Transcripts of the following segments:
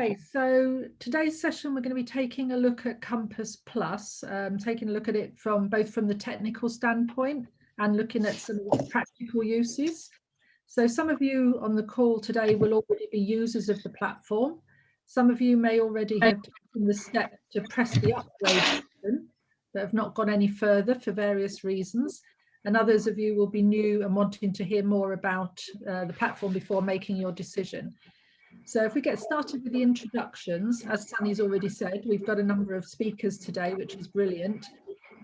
Okay, so today's session we're going to be taking a look at Compass Plus, taking a look at it from both from the technical standpoint and looking at some of the practical uses. So some of you on the call today will already be users of the platform. Some of you may already have taken the step to press the upgrade button but have not gone any further for various reasons. And others of you will be new and wanting to hear more about the platform before making your decision. So if we get started with the introductions, as Sunny's already said, we've got a number of speakers today, which is brilliant.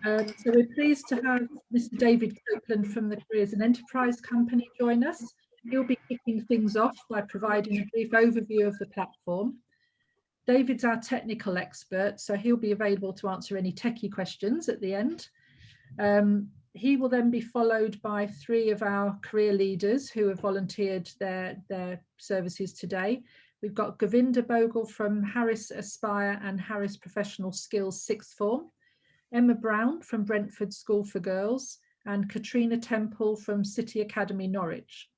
So we're pleased to have Mr. David Copeland from the Careers and Enterprise Company join us. He'll be kicking things off by providing a brief overview of the platform. David's our technical expert, so he'll be available to answer any techie questions at the end. He will then be followed by three of our career leaders who have volunteered their services today. We've got Gurvinder Bhogal from Harris Aspire and Harris Professional Skills Sixth Form, Emma Brown from Brentford School for Girls, and Katrina Temple from City Academy Norwich.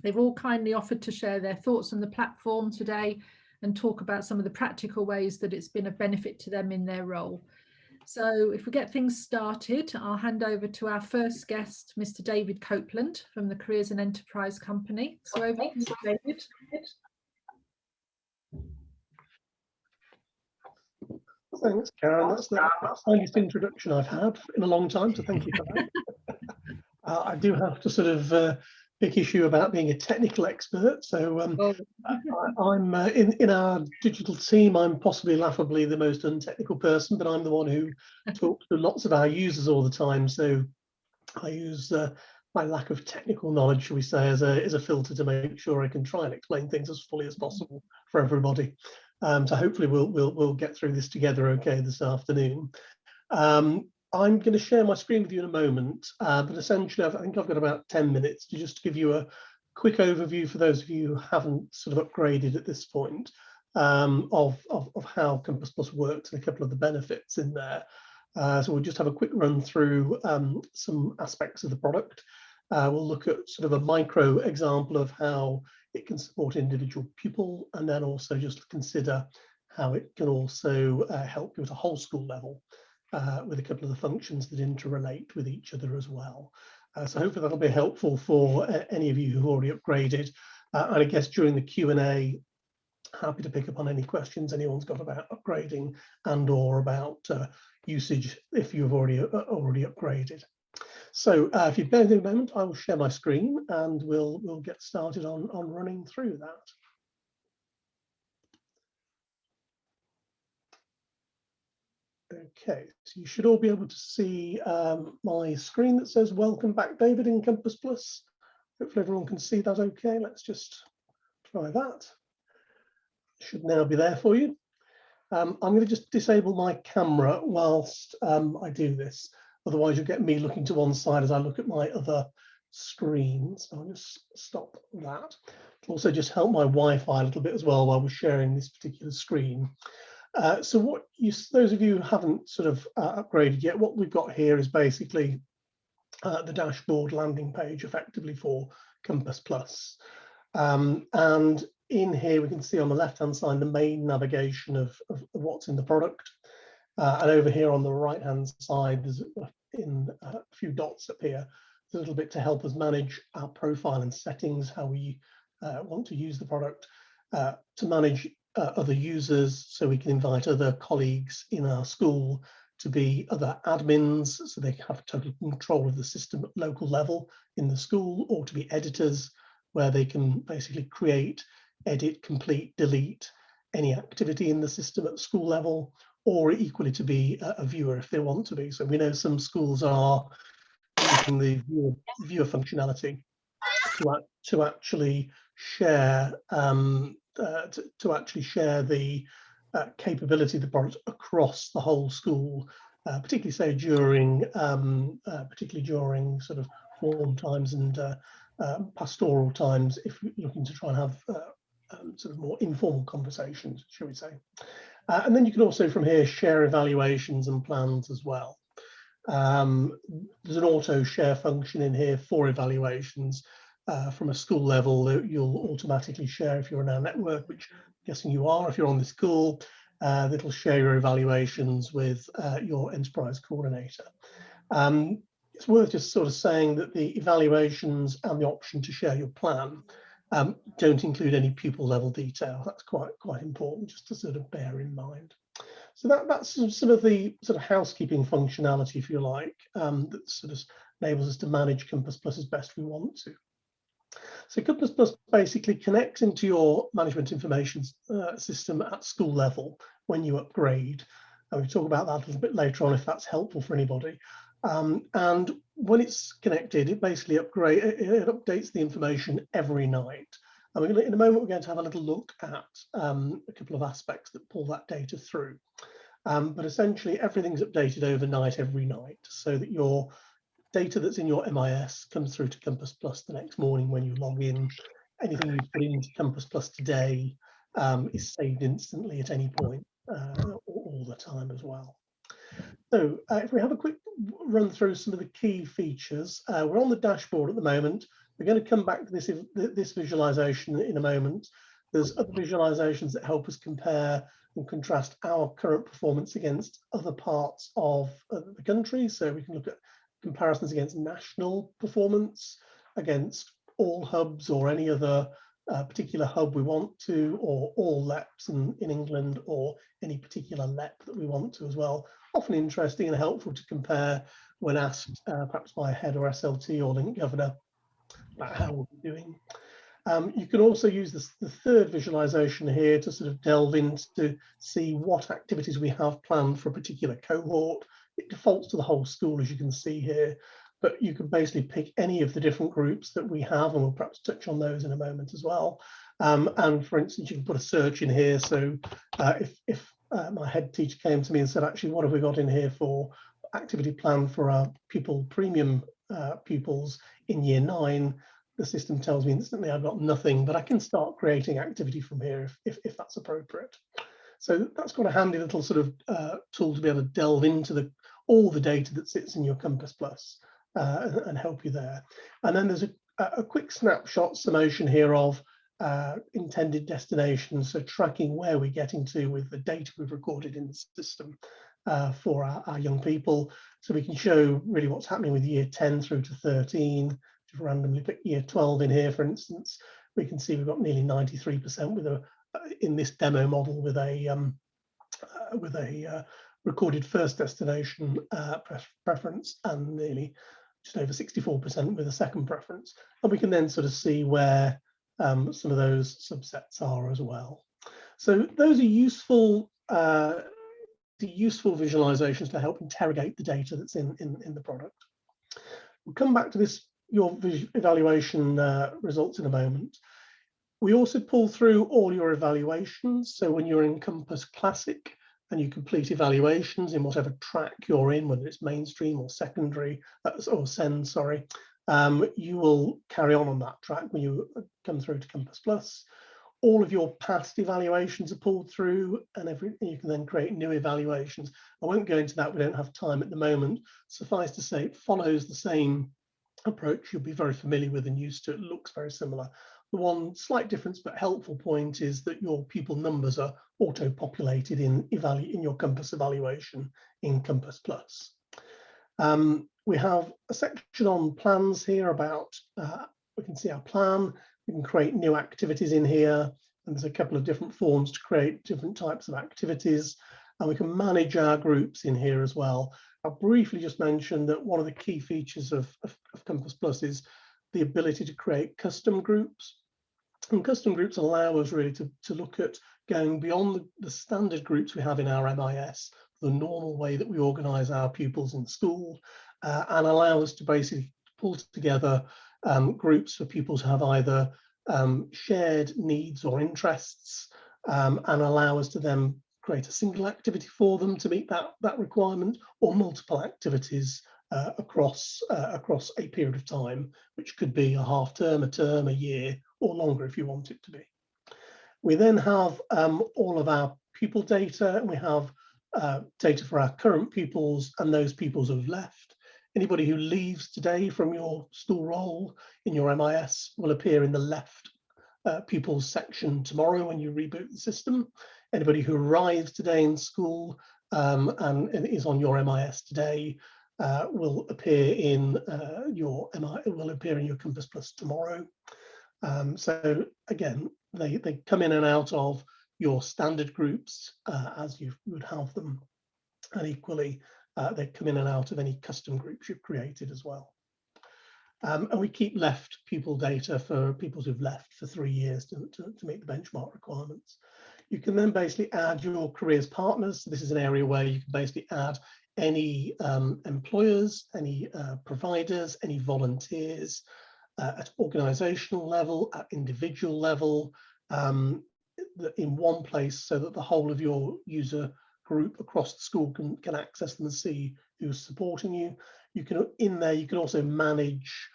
They've all kindly offered to share their thoughts on the platform today and talk about some of the practical ways that it's been a benefit to them in their role. So if we get things started, I'll hand over to our first guest, Mr. David Copeland from the Careers and Enterprise Company. So over to you, David. Thanks, Karen. That's the finest introduction I've had in a long time, so thank you for that. I do have to sort of pick issue about being a technical expert. So I'm in our digital team, I'm possibly laughably the most untechnical person, but I'm the one who talks to lots of our users all the time. So I use my lack of technical knowledge, shall we say, as a filter to make sure I can try and explain things as fully as possible for everybody. So hopefully we'll get through this together okay this afternoon. I'm going to share my screen with you in a moment, but essentially I think I've got about 10 minutes to just give you a quick overview for those of you who haven't sort of upgraded at this point of how Compass Plus works and a couple of the benefits in there. So we'll just have a quick run through some aspects of the product. We'll look at sort of a micro example of how it can support individual pupil, and then also just consider how it can also help you at a whole school level with a couple of the functions that interrelate with each other as well. So hopefully that'll be helpful for any of you who've already upgraded. And I guess during the Q&A, happy to pick up on any questions anyone's got about upgrading and or about usage if you've already upgraded. So if you bear with me a moment, I will share my screen and we'll get started on running through that. Okay, so you should all be able to see my screen that says welcome back, David, in Compass Plus. Hopefully everyone can see that okay. Let's just try that. Should now be there for you. I'm going to just disable my camera whilst I do this. Otherwise you'll get me looking to one side as I look at my other screen. So I'll just stop that. It'll also just help my Wi-Fi a little bit as well while we're sharing this particular screen. So what those of you who haven't sort of upgraded yet, what we've got here is basically the dashboard landing page effectively for Compass Plus. And in here we can see on the left hand side the main navigation of what's in the product. And over here on the right hand side there's a few dots up here. There's a little bit to help us manage our profile and settings, how we want to use the product, to manage other users, so we can invite other colleagues in our school to be other admins, so they have total control of the system at local level in the school, or to be editors, where they can basically create, edit, complete, delete any activity in the system at school level, or equally to be a viewer if they want to be. So we know some schools are using the viewer functionality to actually share the capability of the product across the whole school, particularly say during sort of form times and pastoral times, if you're looking to try and have sort of more informal conversations, shall we say. And then you can also from here share evaluations and plans as well. There's an auto share function in here for evaluations. From a school level, you'll automatically share if you're in our network, which guessing you are if you're on the school, that'll share your evaluations with your enterprise coordinator. It's worth just sort of saying that the evaluations and the option to share your plan don't include any pupil level detail. That's quite important just to sort of bear in mind. So that's some of the sort of housekeeping functionality, if you like, that sort of enables us to manage Compass Plus as best we want to. So Compass Plus basically connects into your management information system at school level when you upgrade. And we'll talk about that a little bit later on if that's helpful for anybody. And when it's connected, it basically updates the information every night. And in a moment, we're going to have a little look at a couple of aspects that pull that data through. But essentially, everything's updated overnight every night so that your data that's in your MIS comes through to Compass Plus the next morning when you log in. Anything you put into Compass Plus today is saved instantly at any point, all the time as well. So if we have a quick run through some of the key features, we're on the dashboard at the moment. We're going to come back to this visualization in a moment. There's other visualizations that help us compare and contrast our current performance against other parts of the country. So we can look at comparisons against national performance, against all hubs or any other particular hub we want to, or all LEPs in England, or any particular LEP that we want to as well. Often interesting and helpful to compare when asked perhaps by a head or SLT or link governor about how we're doing. You can also use the third visualization here to sort of delve in to see what activities we have planned for a particular cohort. It defaults to the whole school, as you can see here, but you can basically pick any of the different groups that we have, and we'll perhaps touch on those in a moment as well. And for instance, you can put a search in here. So if my head teacher came to me and said, actually, what have we got in here for activity plan for our pupil premium pupils in year 9, the system tells me instantly I've got nothing, but I can start creating activity from here if that's appropriate. So that's got a handy little sort of tool to be able to delve into all the data that sits in your Compass Plus and help you there. And then there's a quick snapshot summation here of intended destinations, so tracking where we're getting to with the data we've recorded in the system for our young people. So we can show really what's happening with year 10 through to 13. If we randomly pick year 12 in here, for instance, we can see we've got nearly 93% with in this demo model with a recorded first destination preference, and nearly just over 64% with a second preference. And we can then sort of see where some of those subsets are as well. So those are useful visualizations to help interrogate the data that's in the product. We'll come back to your evaluation results in a moment. We also pull through all your evaluations. So when you're in Compass Classic and you complete evaluations in whatever track you're in, whether it's mainstream or secondary, or SEND, sorry, you will carry on that track when you come through to Compass Plus. All of your past evaluations are pulled through, and you can then create new evaluations. I won't go into that, we don't have time at the moment. Suffice to say, it follows the same approach you'll be very familiar with and used to. It looks very similar. The one slight difference but helpful point is that your pupil numbers are auto-populated in your Compass evaluation in Compass Plus. We have a section on plans here about, we can see our plan, we can create new activities in here, and there's a couple of different forms to create different types of activities, and we can manage our groups in here as well. I'll briefly just mention that one of the key features of Compass Plus is the ability to create custom groups. And custom groups allow us really to look at going beyond the standard groups we have in our MIS, the normal way that we organise our pupils in school, and allow us to basically pull together groups for pupils who have either shared needs or interests, and allow us to then create a single activity for them to meet that requirement, or multiple activities across a period of time, which could be a half term, a term, a year, or longer if you want it to be. We then have all of our pupil data, and we have data for our current pupils and those pupils who've left. Anybody who leaves today from your school roll in your MIS will appear in the left pupils section tomorrow when you reboot the system. Anybody who arrives today in school and is on your MIS today will appear in your Compass Plus tomorrow. So again, they come in and out of your standard groups as you would have them, and equally they come in and out of any custom groups you've created as well. And we keep left pupil data for pupils who've left for 3 years to meet the benchmark requirements. You can then basically add your careers partners. So this is an area where you can basically add any employers, any providers, any volunteers at organizational level, at individual level, in one place, so that the whole of your user group across the school can access them and see who's supporting you. You can, in there, you can also manage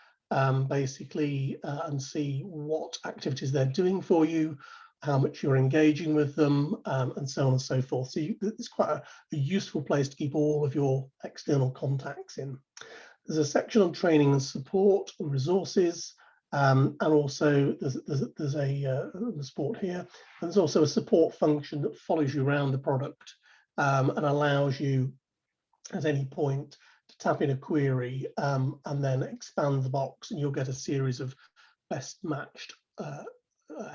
basically and see what activities they're doing for you, how much you're engaging with them, and so on and so forth. So it's quite a useful place to keep all of your external contacts in. There's a section on training and support and resources, and also there's a support here. And there's also a support function that follows you around the product and allows you at any point to tap in a query and then expand the box, and you'll get a series of best matched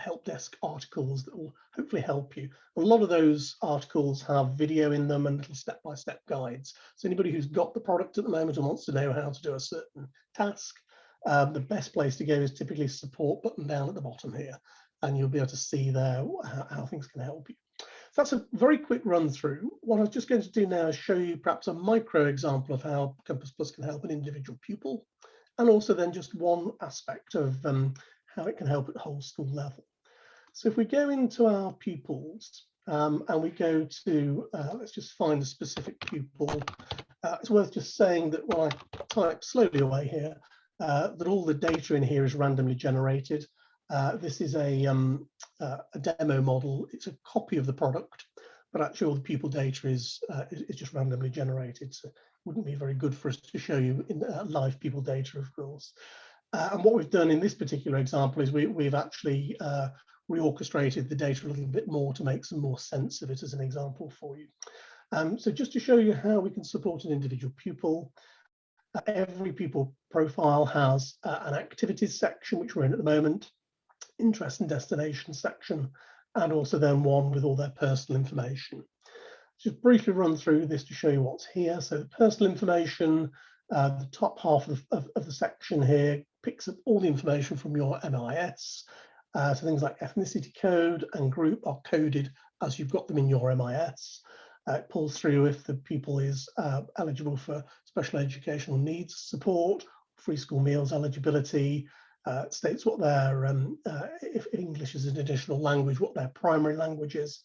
help desk articles that will hopefully help you. A lot of those articles have video in them and little step-by-step guides. So anybody who's got the product at the moment and wants to know how to do a certain task, the best place to go is typically support button down at the bottom here, and you'll be able to see there how things can help you. So that's a very quick run through. What I'm just going to do now is show you perhaps a micro example of how Compass Plus can help an individual pupil, and also then just one aspect of how it can help at the whole school level. So if we go into our pupils and we go to, let's just find a specific pupil. It's worth just saying that when I type slowly away here, that all the data in here is randomly generated. This is a demo model. It's a copy of the product, but actually all the pupil data is just randomly generated. So it wouldn't be very good for us to show you in live pupil data, of course. And what we've done in this particular example is we've actually reorchestrated the data a little bit more to make some more sense of it as an example for you. So just to show you how we can support an individual pupil, every pupil profile has an activities section, which we're in at the moment, interest and destination section, and also then one with all their personal information. Just briefly run through this to show you what's here. So the personal information, the top half of the section here picks up all the information from your MIS. So things like ethnicity code and group are coded as you've got them in your MIS. It pulls through if the pupil is eligible for special educational needs support, free school meals eligibility, states what their, if English is an additional language, what their primary language is.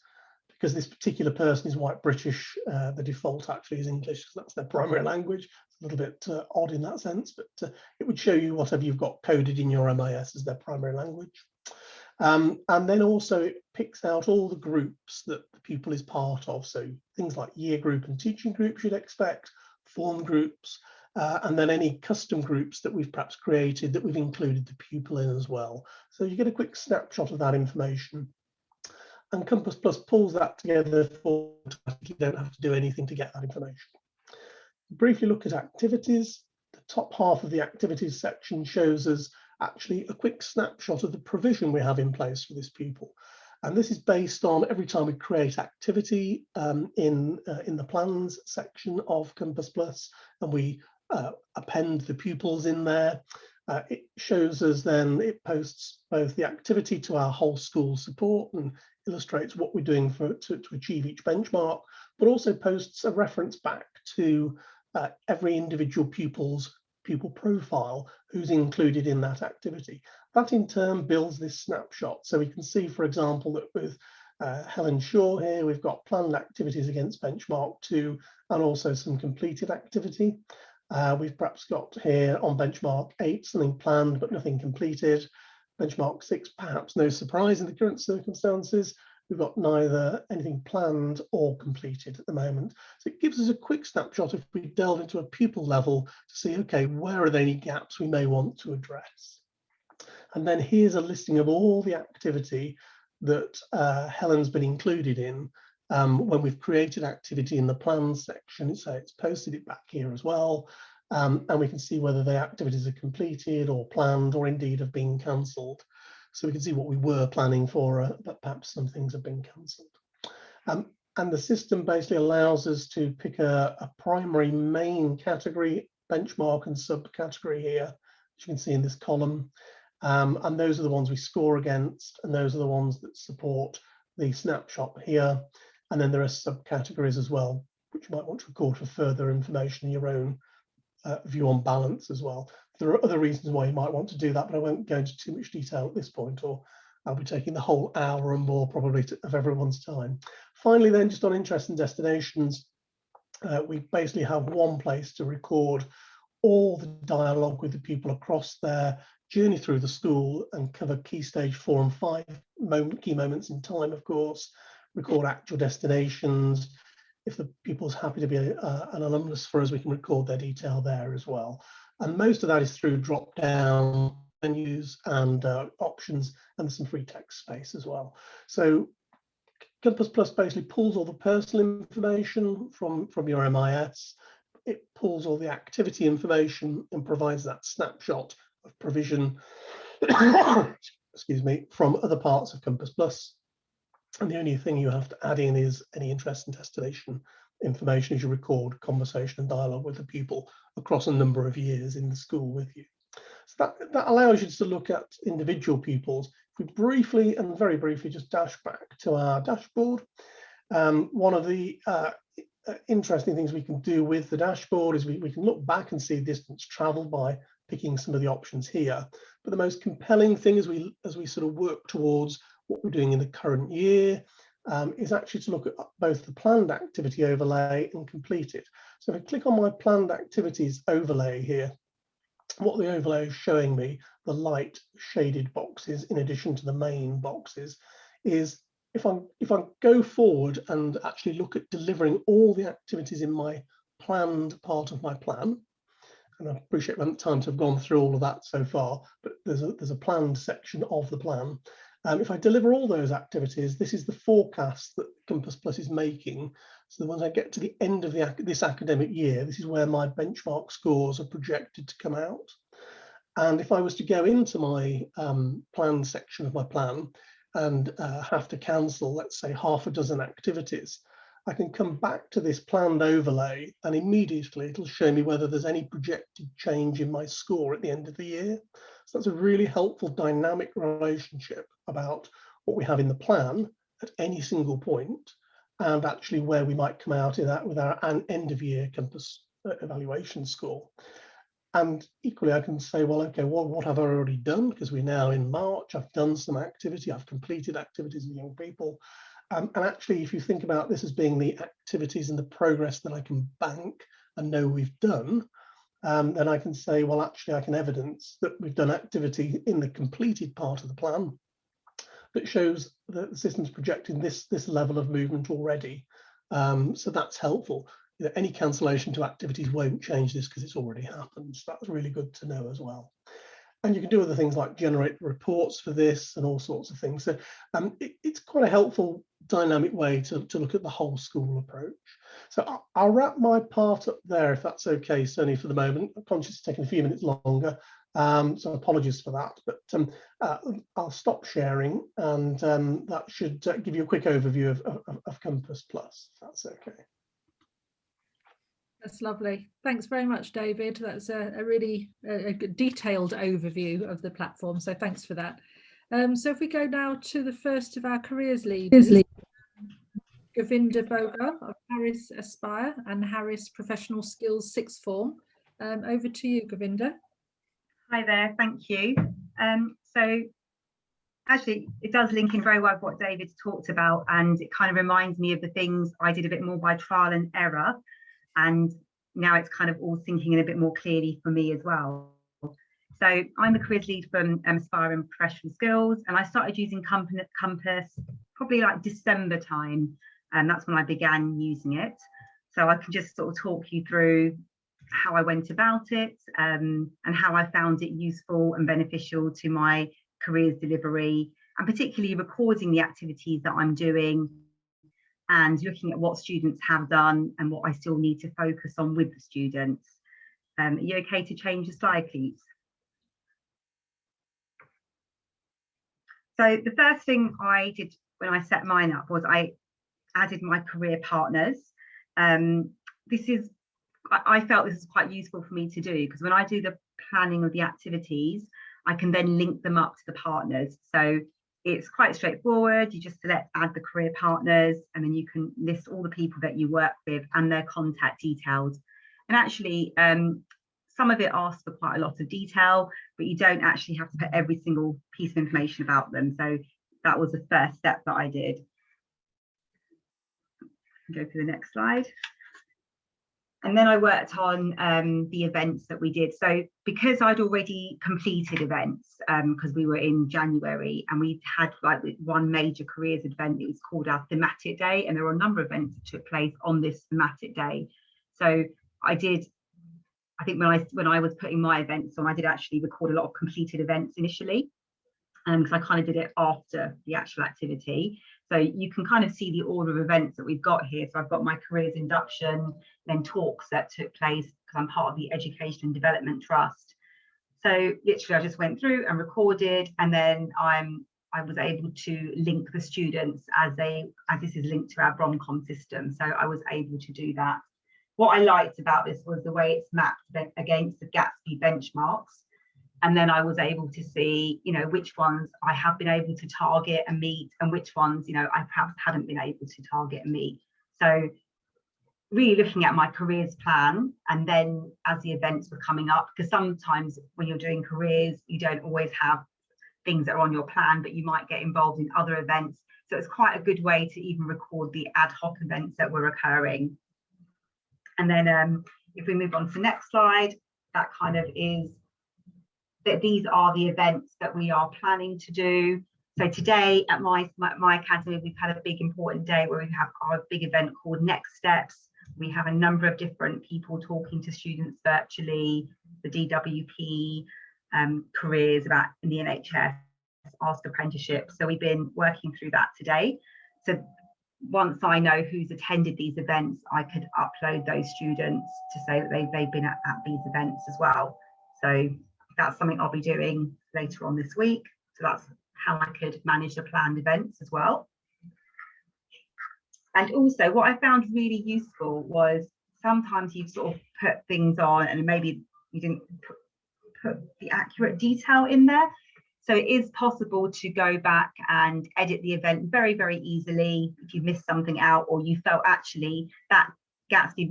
Because this particular person is white British, the default actually is English, because that's their primary language. It's a little bit odd in that sense, but it would show you whatever you've got coded in your MIS as their primary language. And then also it picks out all the groups that the pupil is part of. So things like year group and teaching groups you'd expect, form groups, and then any custom groups that we've perhaps created that we've included the pupil in as well. So you get a quick snapshot of that information. And Compass Plus pulls that together for you. You don't have to do anything to get that information. Briefly look at activities. The top half of the activities section shows us actually a quick snapshot of the provision we have in place for this pupil. And this is based on every time we create activity in the plans section of Compass Plus, and we append the pupils in there. It shows us then, it posts both the activity to our whole school support and illustrates what we're doing to achieve each benchmark, but also posts a reference back to every individual pupil's pupil profile who's included in that activity. That in turn builds this snapshot. So we can see, for example, that with Helen Shaw here, we've got planned activities against benchmark 2 and also some completed activity. We've perhaps got here on benchmark 8 something planned but nothing completed. Benchmark 6, perhaps no surprise in the current circumstances. We've got neither anything planned or completed at the moment. So it gives us a quick snapshot if we delve into a pupil level to see, okay, where are there any gaps we may want to address? And then here's a listing of all the activity that Helen's been included in when we've created activity in the plans section. So it's posted it back here as well. And we can see whether the activities are completed or planned or indeed have been cancelled. So we can see what we were planning for, but perhaps some things have been cancelled. And the system basically allows us to pick a primary main category, benchmark and subcategory here, as you can see in this column. And those are the ones we score against, and those are the ones that support the snapshot here. And then there are subcategories as well, which you might want to record for further information in your own view on balance as well. There are other reasons why you might want to do that, but I won't go into too much detail at this point, or I'll be taking the whole hour and more probably of everyone's time. Finally then, just on interest and destinations, we basically have one place to record all the dialogue with the people across their journey through the school and cover key stage 4 and 5 key moments in time, of course, record actual destinations. If the pupil's happy to be an alumnus for us, we can record their detail there as well. And most of that is through drop down menus and options, and there's some free text space as well. So Compass Plus basically pulls all the personal information from your MIS. It pulls all the activity information and provides that snapshot of provision excuse me, from other parts of Compass Plus. And the only thing you have to add in is any interest and destination information as you record conversation and dialogue with the pupil across a number of years in the school with you. So that allows you to look at individual pupils. If we briefly and very briefly just dash back to our dashboard, one of the interesting things we can do with the dashboard is we can look back and see distance traveled by picking some of the options here. But the most compelling thing as we sort of work towards what we're doing in the current year is actually to look at both the planned activity overlay and completed. So if I click on my planned activities overlay here, what the overlay is showing me, the light shaded boxes in addition to the main boxes, is if I go forward and actually look at delivering all the activities in my planned part of my plan, and I appreciate we haven't time to have gone through all of that so far, but there's a planned section of the plan. If I deliver all those activities, this is the forecast that Compass Plus is making. So once I get to the end of this academic year, this is where my benchmark scores are projected to come out. And if I was to go into my plan section of my plan and have to cancel, let's say, half a dozen activities, I can come back to this planned overlay and immediately it'll show me whether there's any projected change in my score at the end of the year. So that's a really helpful dynamic relationship about what we have in the plan at any single point and actually where we might come out in that with our end of year Compass evaluation score. And equally, I can say, well, okay, what have I already done? Because we're now in March, I've done some activity, I've completed activities with young people. And actually, if you think about this as being the activities and the progress that I can bank and know we've done, then I can say, well, actually, I can evidence that we've done activity in the completed part of the plan that shows that the system's projecting this level of movement already. So that's helpful. You know, any cancellation to activities won't change this because it's already happened. So that's really good to know as well. And you can do other things like generate reports for this and all sorts of things. So it's quite a helpful dynamic way to look at the whole school approach. So I'll wrap my part up there if that's okay, Sonny, for the moment. I'm conscious it's taking a few minutes longer, so apologies for that. But I'll stop sharing and that should give you a quick overview of Compass Plus, if that's okay. That's lovely. Thanks very much, David. That's a really good detailed overview of the platform. So thanks for that. So if we go now to the first of our careers leaders, Gurvinder Bhogal of Harris Aspire and Harris Professional Skills Sixth Form. Over to you, Gurvinder. Hi there, thank you. So actually, it does link in very well with what David's talked about, and it kind of reminds me of the things I did a bit more by trial and error. And now it's kind of all sinking in a bit more clearly for me as well. So I'm the careers lead from Aspire and Professional Skills, and I started using Compass probably like December time, and that's when I began using it. So I can just sort of talk you through how I went about it and how I found it useful and beneficial to my careers delivery, and particularly recording the activities that I'm doing and looking at what students have done and what I still need to focus on with the students. Are you okay to change the slide, please? So the first thing I did when I set mine up was I added my career partners. I felt this is quite useful for me to do, because when I do the planning of the activities, I can then link them up to the partners. So it's quite straightforward. You just select add the career partners, and then you can list all the people that you work with and their contact details. And actually, some of it asks for quite a lot of detail, but you don't actually have to put every single piece of information about them. So that was the first step that I did. Go to the next slide. And then I worked on the events that we did. So because I'd already completed events, because we were in January, and we had like one major careers event, it was called our thematic day, and there were a number of events that took place on this thematic day. So I think when I was putting my events on, I did actually record a lot of completed events initially, because I kind of did it after the actual activity. So you can kind of see the order of events that we've got here. So I've got my careers induction, then talks that took place, because I'm part of the Education and Development Trust. So literally I just went through and recorded, and then I was able to link the students as this is linked to our Bromcom system. So I was able to do that. What I liked about this was the way it's mapped against the Gatsby benchmarks. And then I was able to see, which ones I have been able to target and meet, and which ones, I perhaps hadn't been able to target and meet. So really looking at my careers plan, and then as the events were coming up, because sometimes when you're doing careers, you don't always have things that are on your plan, but you might get involved in other events. So it's quite a good way to even record the ad hoc events that were occurring. And then if we move on to the next slide, that kind of is that these are the events that we are planning to do. So today at my academy, we've had a big important day where we have our big event called Next Steps. We have a number of different people talking to students virtually, the DWP, careers about in the NHS, Ask Apprenticeship. So we've been working through that today. So once I know who's attended these events, I could upload those students to say that they've been at these events as well. So that's something I'll be doing later on this week. So that's how I could manage the planned events as well. And also what I found really useful was sometimes you sort of put things on and maybe you didn't put the accurate detail in there. So it is possible to go back and edit the event very, very easily if you missed something out, or you felt actually that Gatsby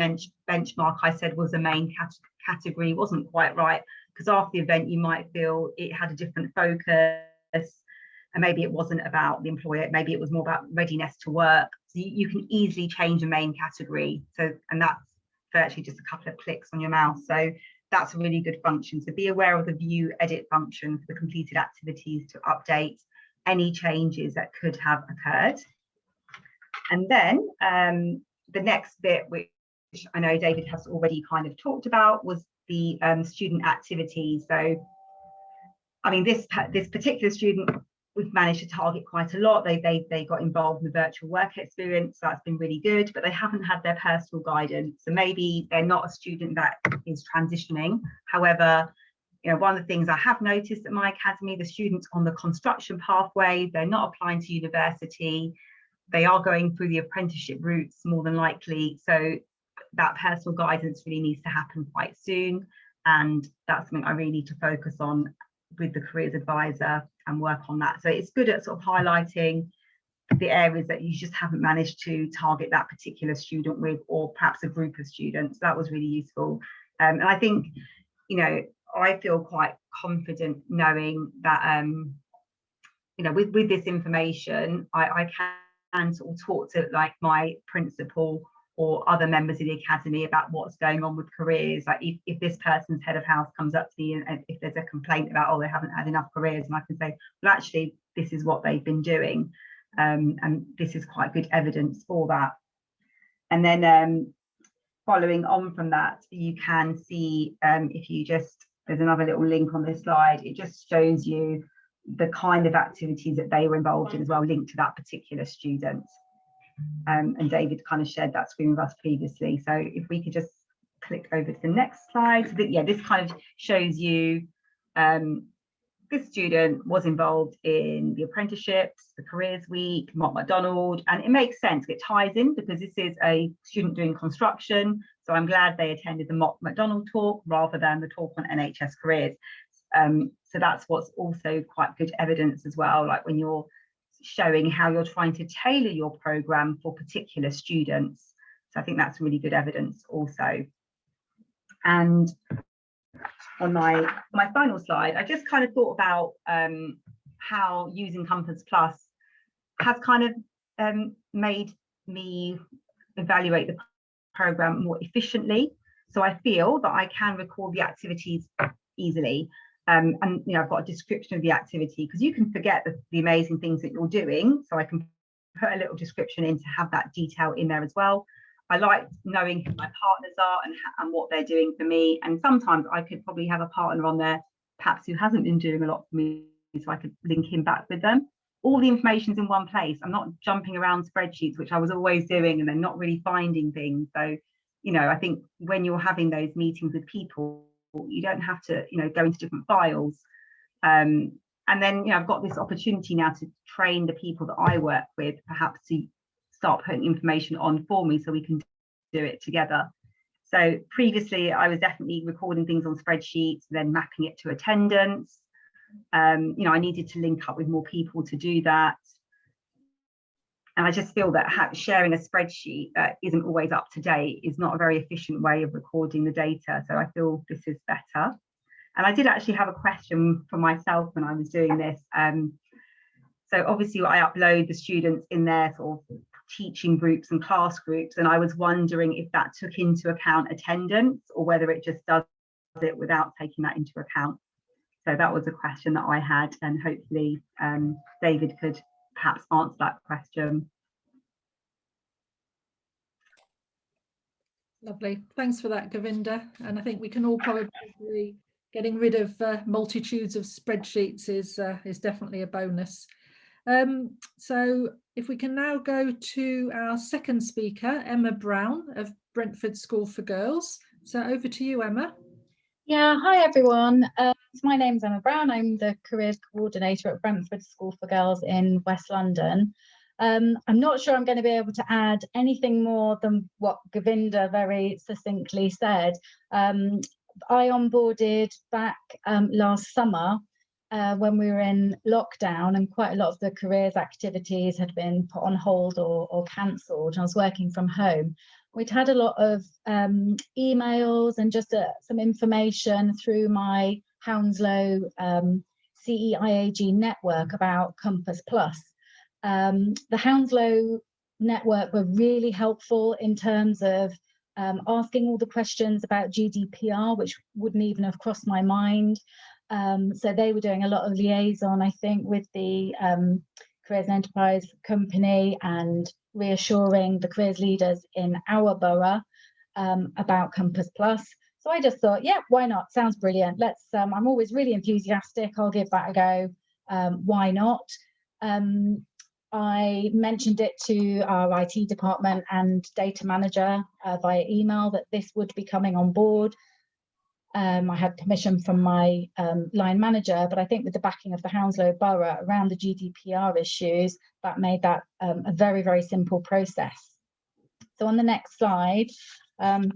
benchmark I said was the main category wasn't quite right, because after the event you might feel it had a different focus, and maybe it wasn't about the employer, maybe it was more about readiness to work. So you can easily change the main category. So, and that's virtually just a couple of clicks on your mouse. So that's a really good function. So be aware of the view edit function for the completed activities to update any changes that could have occurred. And then the next bit, which I know David has already kind of talked about, was the student activities. So, I mean, this particular student, we've managed to target quite a lot. They got involved in the virtual work experience, so that's been really good, but they haven't had their personal guidance. So maybe they're not a student that is transitioning. However, one of the things I have noticed at my academy, the students on the construction pathway, they're not applying to university. They are going through the apprenticeship routes more than likely. So that personal guidance really needs to happen quite soon. And that's something I really need to focus on with the careers advisor and work on that. So it's good at sort of highlighting the areas that you just haven't managed to target that particular student with, or perhaps a group of students. That was really useful. And I think, I feel quite confident knowing that, with this information, I can sort of talk to like my principal or other members of the academy about what's going on with careers. Like if this person's head of house comes up to me and if there's a complaint about, oh, they haven't had enough careers, and I can say, well, actually, this is what they've been doing. And this is quite good evidence for that. And then following on from that, you can see if you just, there's another little link on this slide, it just shows you the kind of activities that they were involved in as well, linked to that particular student. And David kind of shared that screen with us previously. So if we could just click over to the next slide. So that, yeah, this kind of shows you this student was involved in the apprenticeships, the careers week, Mock McDonald, and it makes sense. It ties in because this is a student doing construction. So I'm glad they attended the Mock McDonald talk rather than the talk on NHS careers. So that's what's also quite good evidence as well, like when you're showing how you're trying to tailor your program for particular students. So I think that's really good evidence also. And on my final slide, I just kind of thought about how using Compass Plus has kind of made me evaluate the program more efficiently. So I feel that I can record the activities easily. And you know, I've got a description of the activity because you can forget the amazing things that you're doing. So I can put a little description in to have that detail in there as well. I like knowing who my partners are and what they're doing for me. And sometimes I could probably have a partner on there, perhaps who hasn't been doing a lot for me, so I could link him back with them. All the information's in one place. I'm not jumping around spreadsheets, which I was always doing, and then not really finding things. So, you know, I think when you're having those meetings with people, you don't have to, you know, go into different files. And then, you know, I've got this opportunity now to train the people that I work with, perhaps to start putting information on for me so we can do it together. So previously I was definitely recording things on spreadsheets, then mapping it to attendance. You know, I needed to link up with more people to do that. And I just feel that sharing a spreadsheet that isn't always up to date is not a very efficient way of recording the data. So I feel this is better. And I did actually have a question for myself when I was doing this. So obviously I upload the students in their sort of teaching groups and class groups, and I was wondering if that took into account attendance or whether it just does it without taking that into account. So that was a question that I had, and hopefully David could perhaps answer that question. Lovely, thanks for that, Gurvinder. And I think we can all probably agree getting rid of multitudes of spreadsheets is definitely a bonus. So if we can now go to our second speaker, Emma Brown of Brentford School for Girls. So over to you, Emma. Yeah, hi everyone. So my name's Emma Brown. I'm the careers coordinator at Brentford School for Girls in West London. I'm not sure I'm going to be able to add anything more than what Gurvinder very succinctly said. I onboarded back last summer when we were in lockdown, and quite a lot of the careers activities had been put on hold or cancelled, and I was working from home. We'd had a lot of emails and just some information through my Hounslow CEIAG network about Compass Plus. The Hounslow network were really helpful in terms of asking all the questions about GDPR, which wouldn't even have crossed my mind. So they were doing a lot of liaison, I think, with the Careers and Enterprise Company and reassuring the careers leaders in our borough about Compass Plus. So I just thought, yeah, why not? Sounds brilliant. Let's. I'm always really enthusiastic. I'll give that a go. Why not? I mentioned it to our IT department and data manager via email that this would be coming on board. I had permission from my line manager, but I think with the backing of the Hounslow Borough around the GDPR issues, that made that a very, very simple process. So on the next slide,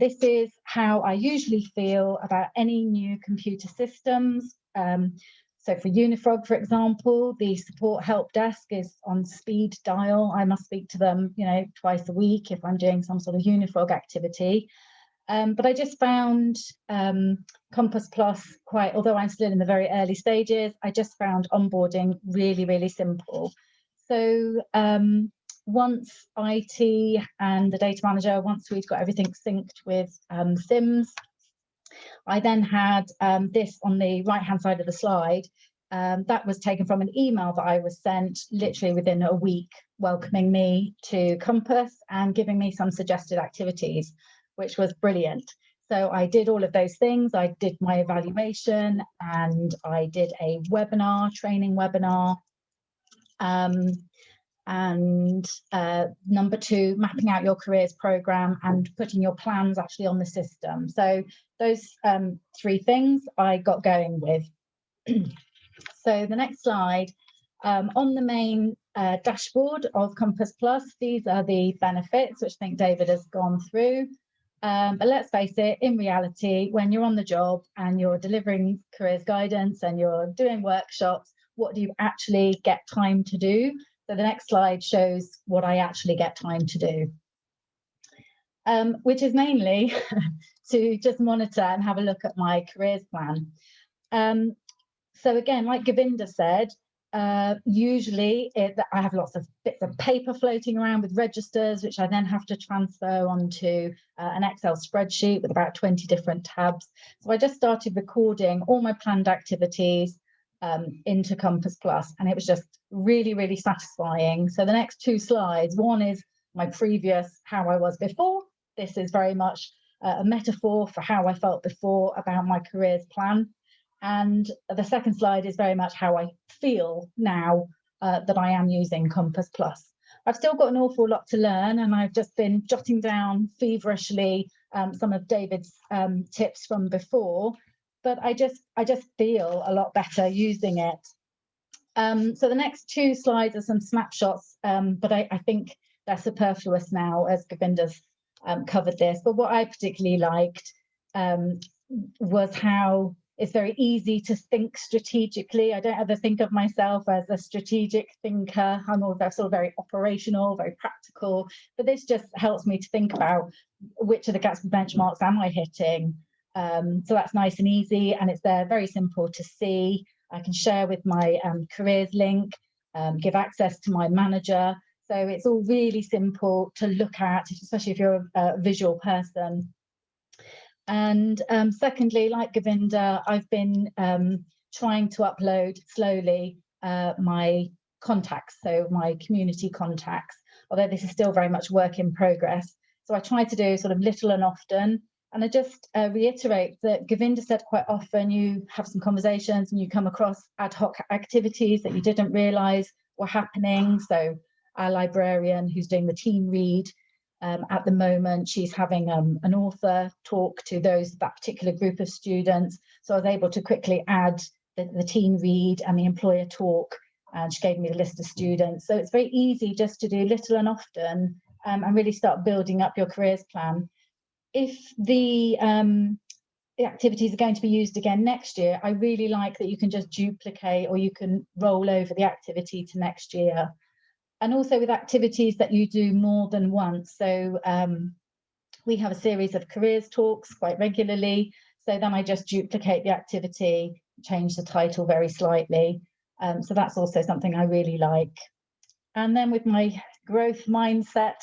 this is how I usually feel about any new computer systems. So for Unifrog, for example, the support help desk is on speed dial. I must speak to them, you know, twice a week if I'm doing some sort of Unifrog activity. But I just found Compass Plus quite, although I'm still in the very early stages, I just found onboarding really, really simple. So once IT and the data manager, once we'd got everything synced with SIMS, I then had this on the right-hand side of the slide. That was taken from an email that I was sent literally within a week, welcoming me to Compass and giving me some suggested activities, which was brilliant. So I did all of those things. I did my evaluation and I did a webinar, training webinar. Number 2, mapping out your careers program and putting your plans actually on the system. So those 3 things I got going with. So the next slide, on the main dashboard of Compass Plus, these are the benefits, which I think David has gone through. But let's face it, in reality, when you're on the job and you're delivering careers guidance and you're doing workshops, what do you actually get time to do? So the next slide shows what I actually get time to do, which is mainly to just monitor and have a look at my careers plan. So again, like Gurvinder said, usually I have lots of bits of paper floating around with registers, which I then have to transfer onto an Excel spreadsheet with about 20 different tabs. So I just started recording all my planned activities into Compass Plus, and it was just really, really satisfying. So the next 2 slides, one is my previous, how I was before. This is very much a metaphor for how I felt before about my careers plan. And the second slide is very much how I feel now that I am using Compass Plus. I've still got an awful lot to learn, and I've just been jotting down feverishly some of David's tips from before, but I just feel a lot better using it. So the next 2 slides are some snapshots, but I think they're superfluous now, as Gurvinder's covered this. But what I particularly liked was how it's very easy to think strategically. I don't ever think of myself as a strategic thinker. I'm all sort of very operational, very practical, but this just helps me to think about which of the Gatsby benchmarks am I hitting. So that's nice and easy, and it's there, very simple to see. I can share with my careers link, give access to my manager. So it's all really simple to look at, especially if you're a visual person. And secondly, like Gurvinder, I've been trying to upload slowly my contacts, so my community contacts, although this is still very much work in progress. So I try to do sort of little and often. And I just reiterate that Gurvinder said quite often you have some conversations and you come across ad hoc activities that you didn't realise were happening. So our librarian who's doing the team read, at the moment, she's having an author talk to that particular group of students. So I was able to quickly add the teen read and the employer talk, and she gave me the list of students. So it's very easy just to do little and often and really start building up your careers plan. If the activities are going to be used again next year, I really like that you can just duplicate or you can roll over the activity to next year. And also with activities that you do more than once. So we have a series of careers talks quite regularly. So then I just duplicate the activity, change the title very slightly. So that's also something I really like. And then with my growth mindset,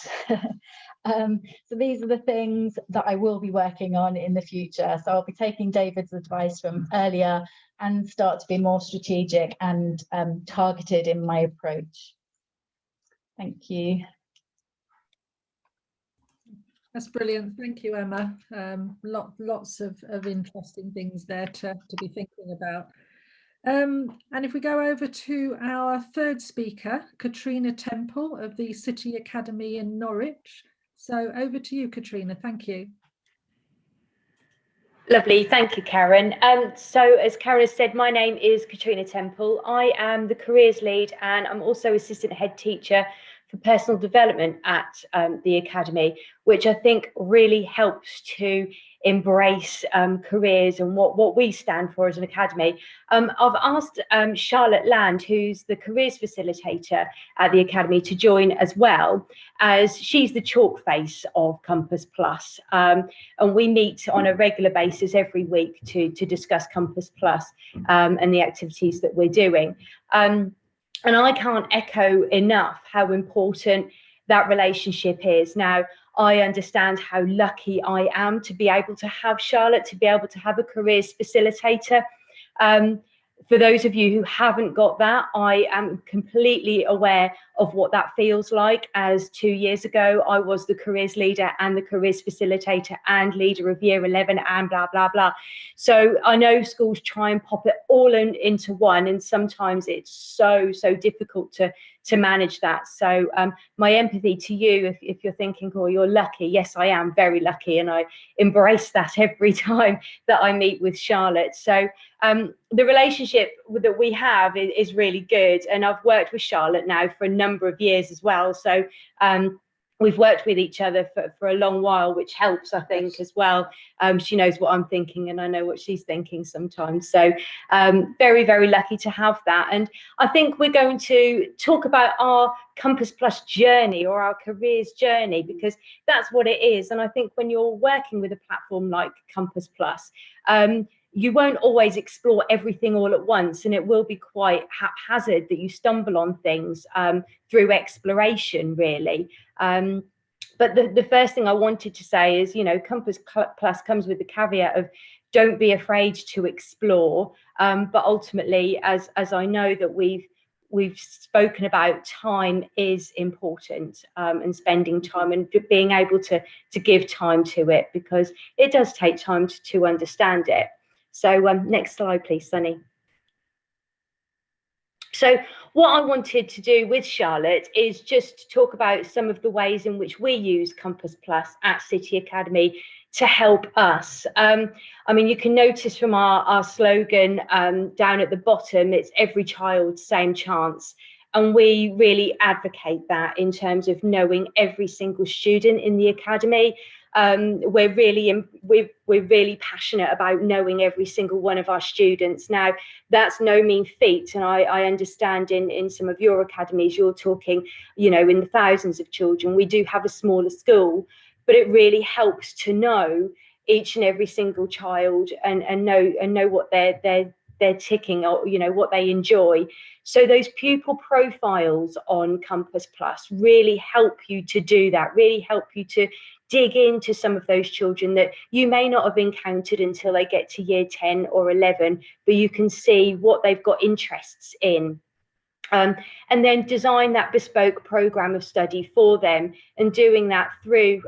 so these are the things that I will be working on in the future. So I'll be taking David's advice from earlier and start to be more strategic and targeted in my approach. Thank you. That's brilliant. Thank you, Emma. Lots of interesting things there to be thinking about. And if we go over to our 3rd speaker, Katrina Temple of the City Academy in Norwich. So over to you, Katrina. Thank you. Lovely, thank you, Karen. So as Karen has said, my name is Katrina Temple. I am the careers lead and I'm also assistant head teacher for personal development at the Academy, which I think really helps to embrace careers and what we stand for as an academy. I've asked Charlotte Land, who's the careers facilitator at the Academy, to join as well, as she's the chalk face of Compass Plus. And we meet on a regular basis every week to discuss Compass Plus and the activities that we're doing. And I can't echo enough how important that relationship is. Now, I understand how lucky I am to be able to have Charlotte, to be able to have a careers facilitator. For those of you who haven't got that, I am completely aware of what that feels like, as 2 years ago I was the careers leader and the careers facilitator and leader of year 11 and blah blah blah. So I know schools try and pop it all into one, and sometimes it's so difficult to manage that. So my empathy to you, if you're thinking, oh, you're lucky. Yes, I am very lucky, and I embrace that every time that I meet with Charlotte. So the relationship that we have is really good, and I've worked with Charlotte now for a number of years as well. So we've worked with each other for a long while, which helps, I think, as well. She knows what I'm thinking, and I know what she's thinking sometimes. So very, very lucky to have that. And I think we're going to talk about our Compass Plus journey, or our careers journey, because that's what it is. And I think when you're working with a platform like Compass Plus, you won't always explore everything all at once, and it will be quite haphazard that you stumble on things through exploration, really. But the first thing I wanted to say is, you know, Compass Plus comes with the caveat of don't be afraid to explore. But ultimately, as I know that we've spoken about, time is important, and spending time and being able to give time to it, because it does take time to understand it. So next slide, please, Sunny. So what I wanted to do with Charlotte is just talk about some of the ways in which we use Compass Plus at City Academy to help us. I mean, you can notice from our slogan down at the bottom, it's every child, same chance. And we really advocate that in terms of knowing every single student in the academy. We're really passionate about knowing every single one of our students. Now, that's no mean feat, and I understand in some of your academies you're talking, you know, in the thousands of children. We do have a smaller school, but it really helps to know each and every single child and know what they're ticking, or you know, what they enjoy. So those pupil profiles on Compass Plus really help you to do that, really help you to dig into some of those children that you may not have encountered until they get to year 10 or 11, but you can see what they've got interests in. And then design that bespoke programme of study for them, and doing that through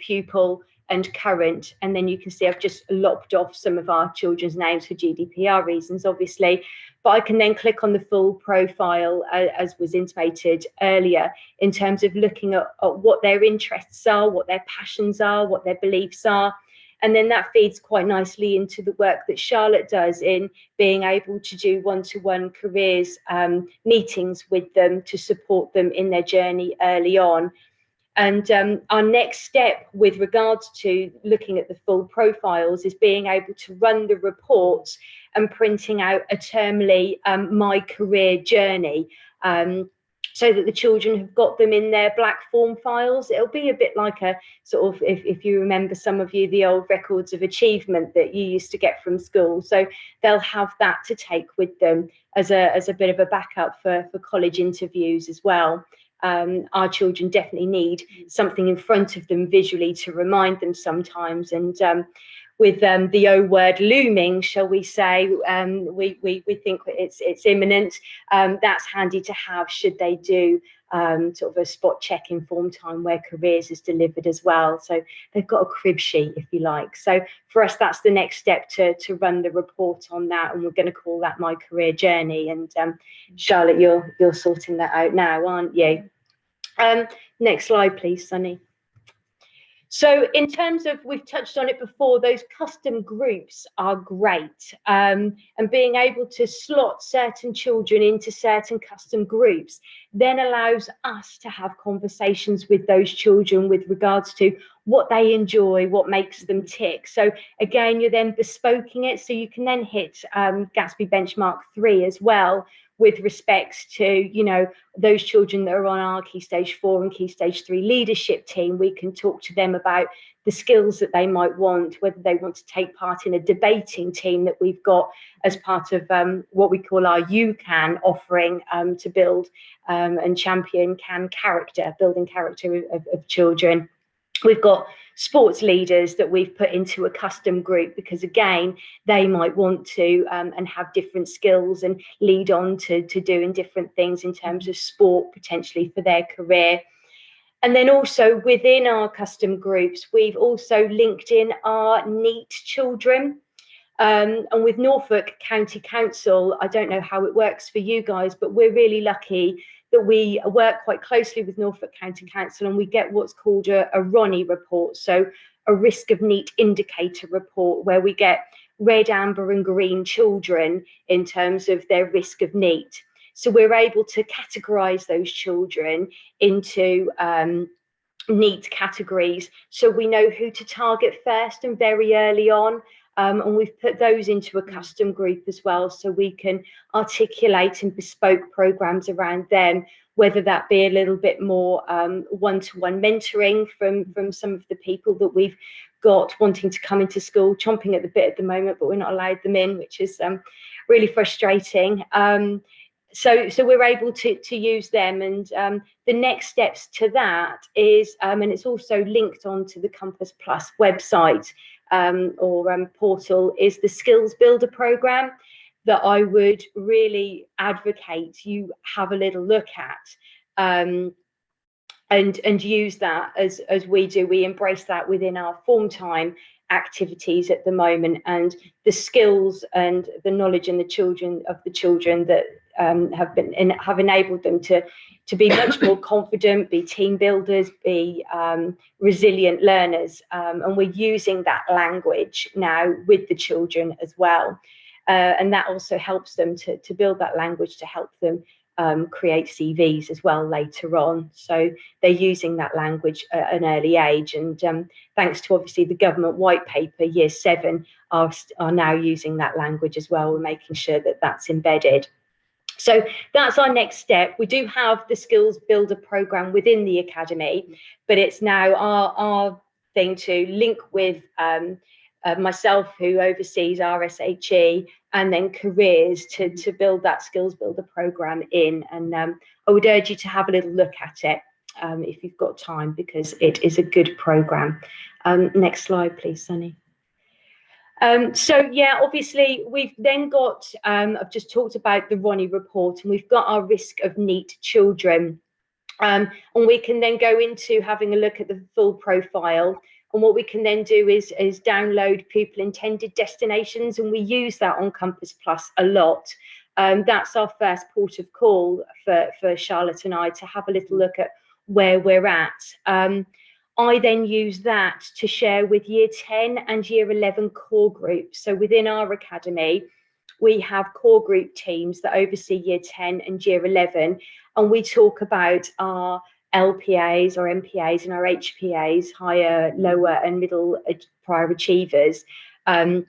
pupil and current. And then you can see I've just lopped off some of our children's names for GDPR reasons, obviously, but I can then click on the full profile, as was intimated earlier, in terms of looking at what their interests are, what their passions are, what their beliefs are. And then that feeds quite nicely into the work that Charlotte does in being able to do one-to-one careers meetings with them to support them in their journey early on. And our next step with regards to looking at the full profiles is being able to run the reports and printing out a termly My Career Journey, so that the children have got them in their black form files. It'll be a bit like a sort of, if you remember, some of you, the old records of achievement that you used to get from school. So they'll have that to take with them as a bit of a backup for college interviews as well. Our children definitely need something in front of them visually to remind them sometimes. And with the O word looming, shall we say, we think it's imminent. That's handy to have should they do sort of a spot check in form time where careers is delivered as well. So they've got a crib sheet, if you like. So for us, that's the next step to run the report on that, and we're going to call that My Career Journey. And Charlotte, you're sorting that out now, aren't you? Next slide, please, Sunny. So in terms of, we've touched on it before, those custom groups are great, and being able to slot certain children into certain custom groups then allows us to have conversations with those children with regards to what they enjoy, what makes them tick. So again, you're then bespoking it, so you can then hit Gatsby benchmark 3 as well, with respects to, you know, those children that are on our Key Stage 4 and Key Stage 3 leadership team. We can talk to them about the skills that they might want, whether they want to take part in a debating team that we've got as part of what we call our UCAN offering, to build and champion CAN character, building character of children. We've got sports leaders that we've put into a custom group, because again, they might want to and have different skills and lead on to doing different things in terms of sport potentially for their career. And then also within our custom groups, we've also linked in our NEET children. And with Norfolk County Council, I don't know how it works for you guys, but we're really lucky that we work quite closely with Norfolk County Council, and we get what's called a RONI report, so a risk of NEET indicator report, where we get red, amber and green children in terms of their risk of NEET. So we're able to categorise those children into NEET categories, so we know who to target first and very early on. And we've put those into a custom group as well, so we can articulate and bespoke programs around them, whether that be a little bit more one-to-one mentoring from some of the people that we've got wanting to come into school, chomping at the bit at the moment, but we're not allowed them in, which is really frustrating. So we're able to use them, and the next steps to that is, and it's also linked onto the Compass Plus website or portal, is the Skills Builder program that I would really advocate you have a little look at, and use that as we do. We embrace that within our form time activities at the moment, and the skills and the knowledge and the children that have enabled them to be much more confident, be team builders, be resilient learners, and we're using that language now with the children as well, and that also helps them to build that language to help them create CVs as well later on. So they're using that language at an early age, and thanks to obviously the government white paper, year 7 are now using that language as well. We're making sure that that's embedded. So that's our next step. We do have the Skills Builder program within the Academy, but it's now our thing to link with myself, who oversees RSHE, and then careers to build that Skills Builder program in. And I would urge you to have a little look at it if you've got time, because it is a good program. Next slide, please, Sunny. So yeah, obviously we've then got, I've just talked about the RONI report, and we've got our risk of NEET children, and we can then go into having a look at the full profile. And what we can then do is download pupil intended destinations, and we use that on Compass Plus a lot. That's our first port of call for Charlotte and I to have a little look at where we're at. I then use that to share with year 10 and year 11 core groups. So within our academy, we have core group teams that oversee year 10 and year 11, and we talk about our LPAs or MPAs and our HPAs, higher, lower and middle prior achievers, and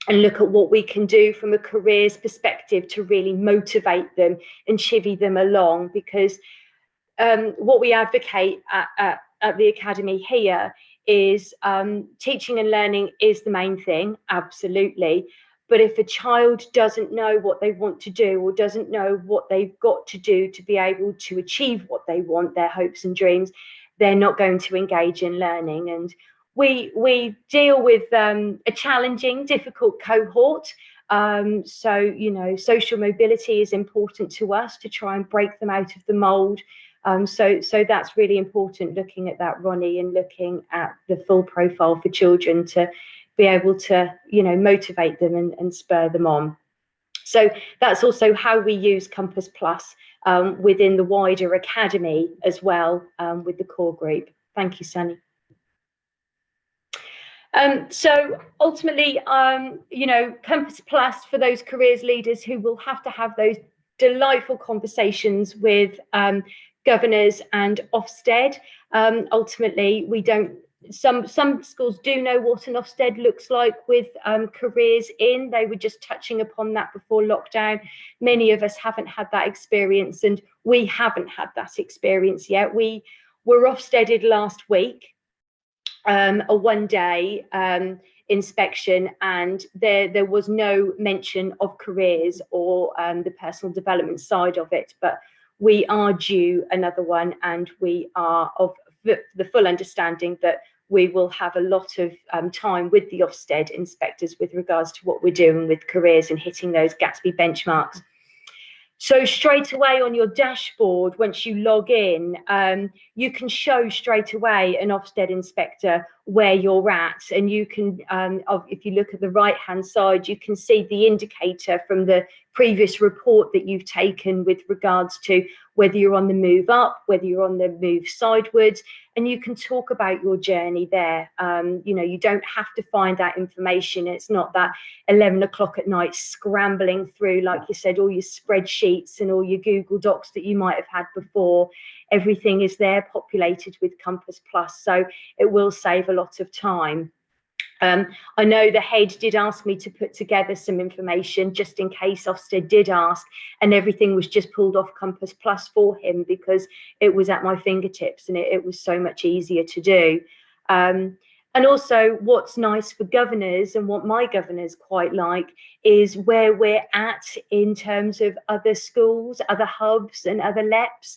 look at what we can do from a careers perspective to really motivate them and chivvy them along, because what we advocate at the academy here is teaching and learning is the main thing, absolutely. But if a child doesn't know what they want to do, or doesn't know what they've got to do to be able to achieve what they want, their hopes and dreams, they're not going to engage in learning. And we deal with a challenging, difficult cohort. So, you know, social mobility is important to us to try and break them out of the mould. So that's really important, looking at that, Ronnie, and looking at the full profile for children to be able to, you know, motivate them and spur them on. So that's also how we use Compass Plus within the wider academy as well, with the core group. Thank you, Sunny. So ultimately, you know, Compass Plus for those careers leaders who will have to have those delightful conversations with governors and Ofsted. Ultimately, we don't. Some schools do know what an Ofsted looks like with careers in. They were just touching upon that before lockdown. Many of us haven't had that experience, and we haven't had that experience yet. We were Ofsteded last week, a one-day inspection, and there was no mention of careers or the personal development side of it. But we are due another one, and we are of the full understanding that we will have a lot of time with the Ofsted inspectors with regards to what we're doing with careers and hitting those Gatsby benchmarks. So straight away on your dashboard, once you log in, you can show straight away an Ofsted inspector where you're at, and you can, if you look at the right-hand side, you can see the indicator from the previous report that you've taken with regards to whether you're on the move up, whether you're on the move sidewards, and you can talk about your journey there. You know, you don't have to find that information. It's not that 11 o'clock at night scrambling through, like you said, all your spreadsheets and all your Google Docs that you might have had before. Everything is there populated with Compass Plus, so it will save a lot of time. I know the head did ask me to put together some information just in case Ofsted did ask, and everything was just pulled off Compass Plus for him because it was at my fingertips and it was so much easier to do. And also what's nice for governors, and what my governors quite like, is where we're at in terms of other schools, other hubs and other LEPs.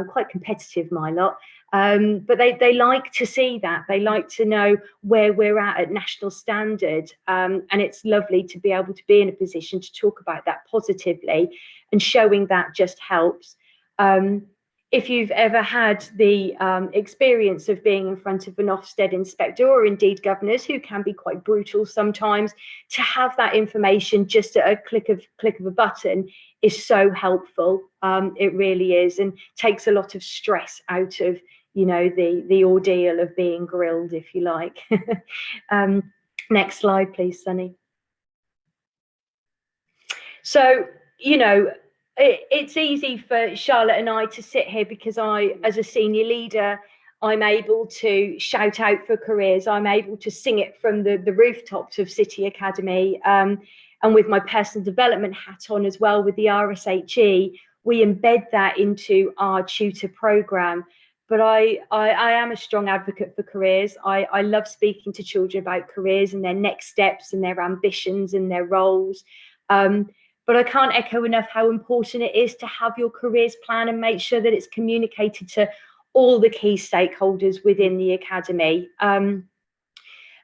Quite competitive, my lot. But they like to see that. They like to know where we're at national standard. And it's lovely to be able to be in a position to talk about that positively, and showing that just helps. If you've ever had the experience of being in front of an Ofsted inspector, or indeed governors who can be quite brutal sometimes, to have that information just at a click of a button is so helpful. It really is, and takes a lot of stress out of, you know, the ordeal of being grilled, if you like. Next slide, please, Sunny. So, you know, it's easy for Charlotte and I to sit here because I, as a senior leader, I'm able to shout out for careers. I'm able to sing it from the rooftops of City Academy. And with my personal development hat on as well with the RSHE, we embed that into our tutor programme. But I am a strong advocate for careers. I love speaking to children about careers and their next steps and their ambitions and their roles. But I can't echo enough how important it is to have your careers plan and make sure that it's communicated to all the key stakeholders within the academy.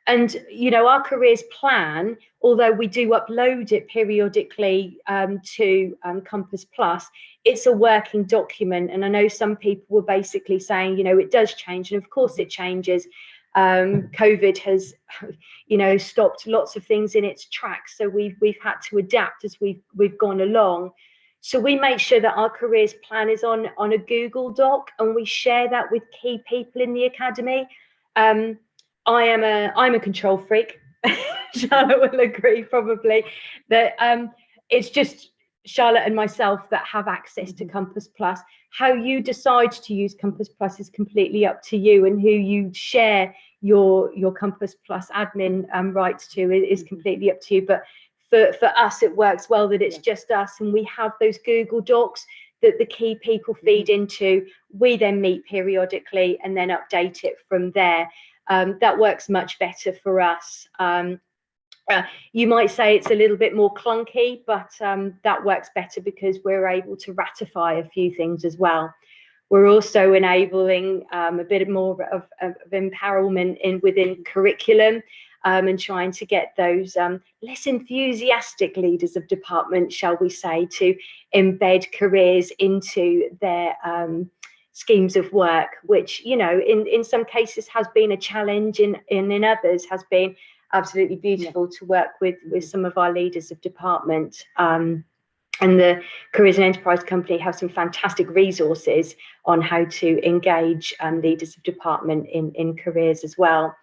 And, you know, our careers plan, although we do upload it periodically to Compass Plus, it's a working document. And I know some people were basically saying, you know, it does change. And of course it changes. COVID has, you know, stopped lots of things in its tracks. So we've had to adapt as we've gone along. So we make sure that our careers plan is on a Google Doc, and we share that with key people in the academy. I'm a control freak. Charlotte will agree probably that it's just Charlotte and myself that have access to Compass Plus. How you decide to use Compass Plus is completely up to you, and who you share your Compass Plus admin rights to is completely up to you. But for us, it works well that it's just us, and we have those Google Docs that the key people feed into. We then meet periodically and then update it from there. That works much better for us. You might say it's a little bit more clunky, but that works better because we're able to ratify a few things as well. We're also enabling a bit more of empowerment within curriculum, and trying to get those less enthusiastic leaders of department, shall we say, to embed careers into their schemes of work, which, you know, in some cases has been a challenge, and in others has been absolutely beautiful to work with some of our leaders of department. And the Careers and Enterprise Company have some fantastic resources on how to engage leaders of department in careers as well.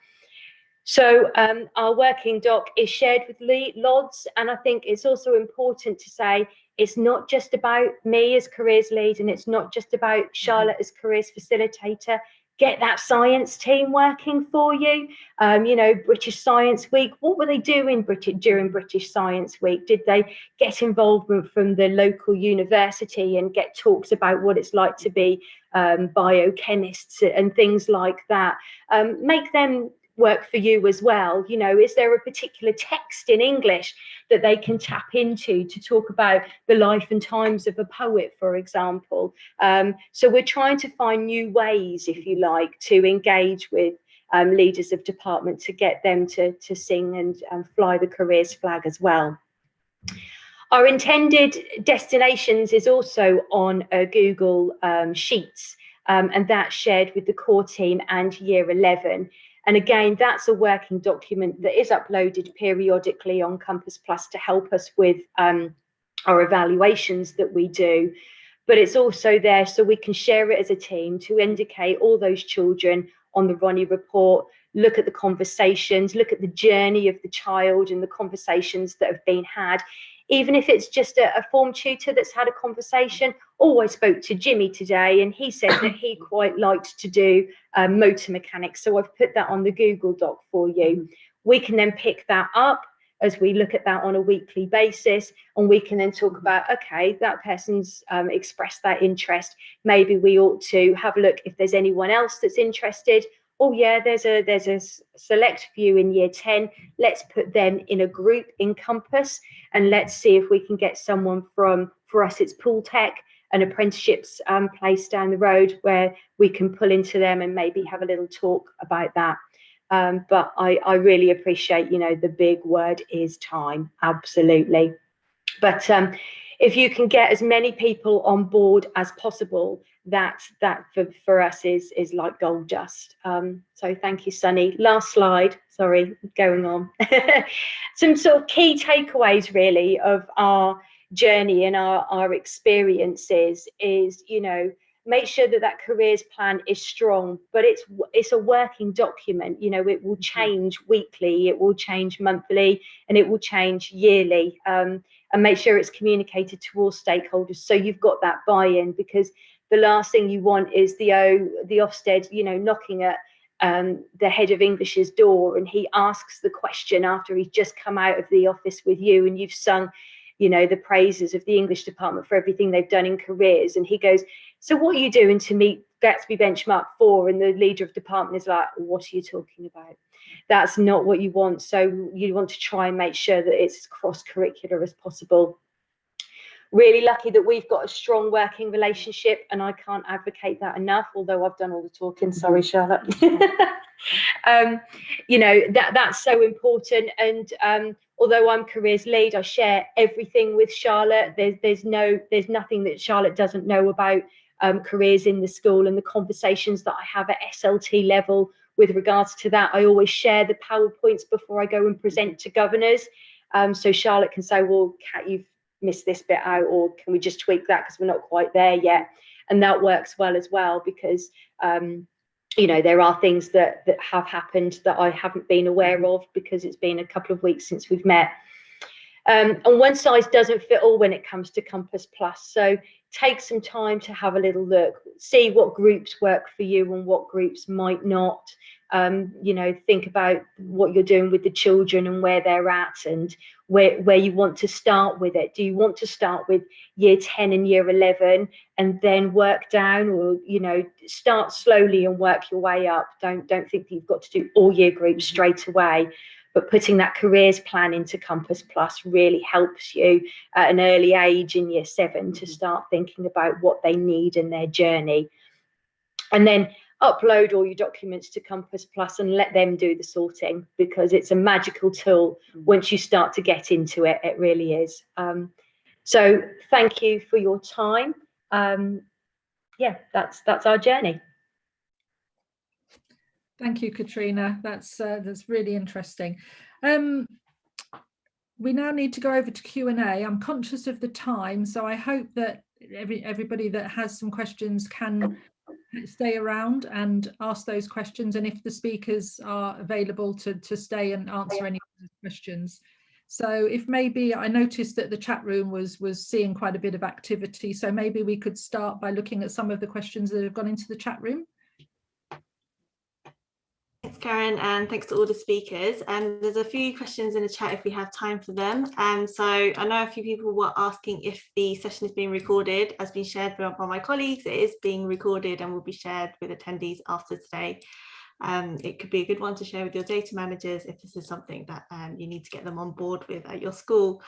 So our working doc is shared with LODs, and I think it's also important to say it's not just about me as careers lead, and it's not just about Charlotte as careers facilitator. Get that science team working for you. You know, British Science Week, what were they doing during British Science Week? Did they get involvement from the local university and get talks about what it's like to be biochemists and things like that? Make them work for you as well. You know, is there a particular text in English that they can tap into to talk about the life and times of a poet, for example? So we're trying to find new ways, if you like, to engage with leaders of department to get them to sing and fly the careers flag as well. Our intended destinations is also on Google Sheets, and that's shared with the core team and year 11. And again, that's a working document that is uploaded periodically on Compass Plus to help us with our evaluations that we do. But it's also there so we can share it as a team to indicate all those children on the Ronnie report, look at the conversations, look at the journey of the child and the conversations that have been had. Even if it's just a form tutor that's had a conversation. Oh, I spoke to Jimmy today and he said that he quite liked to do motor mechanics. So I've put that on the Google Doc for you. We can then pick that up as we look at that on a weekly basis, and we can then talk about, okay, that person's expressed that interest. Maybe we ought to have a look if there's anyone else that's interested. Oh yeah, there's a select few in year 10. Let's put them in a group in Compass, and let's see if we can get someone from, for us it's Pool Tech, an apprenticeships place down the road where we can pull into them and maybe have a little talk about that. But I really appreciate, you know, the big word is time, absolutely. But if you can get as many people on board as possible, that for us is like gold dust. So thank you, Sunny. Last slide, sorry, going on. Some sort of key takeaways really of our journey and our experiences is, you know, make sure that that careers plan is strong, but it's a working document. You know, it will change weekly, it will change monthly, and it will change yearly. And make sure it's communicated to all stakeholders so you've got that buy-in, because the last thing you want is the Ofsted, you know, knocking at the head of English's door, and he asks the question after he's just come out of the office with you and you've sung, you know, the praises of the English department for everything they've done in careers, and he goes, so what are you doing to meet Gatsby benchmark 4? And the leader of department is like, what are you talking about? That's not what you want. So you want to try and make sure that it's as cross-curricular as possible. Really lucky that we've got a strong working relationship, and I can't advocate that enough, although I've done all the talking. Sorry, Charlotte. You know, that's so important. And although I'm careers lead, I share everything with Charlotte. There's nothing that Charlotte doesn't know about careers in the school, and the conversations that I have at SLT level with regards to that. I always share the PowerPoints before I go and present to governors. So Charlotte can say, well, Kat, you've missed this bit out, or can we just tweak that because we're not quite there yet? And that works well as well, because you know, there are things that have happened that I haven't been aware of because it's been a couple of weeks since we've met. And one size doesn't fit all when it comes to Compass Plus. So take some time to have a little look, see what groups work for you and what groups might not. You know, think about what you're doing with the children and where they're at and where you want to start with it. Do you want to start with year 10 and year 11 and then work down, or, you know, start slowly and work your way up? Don't think that you've got to do all year groups straight away. But putting that careers plan into Compass Plus really helps you at an early age in year 7 to start thinking about what they need in their journey. And then upload all your documents to Compass Plus and let them do the sorting, because it's a magical tool once you start to get into it. It really is. So thank you for your time. Yeah, that's our journey. Thank you, Katrina. That's really interesting. We now need to go over to Q&A. I'm conscious of the time, so I hope that everybody that has some questions can stay around and ask those questions, and if the speakers are available to stay and answer any questions. So if maybe, I noticed that the chat room was seeing quite a bit of activity, so maybe we could start by looking at some of the questions that have gone into the chat room. Thanks, Karen, and thanks to all the speakers. There's a few questions in the chat if we have time for them. So I know a few people were asking if the session is being recorded. As been shared by my colleagues, it is being recorded and will be shared with attendees after today. It could be a good one to share with your data managers if this is something that you need to get them on board with at your school.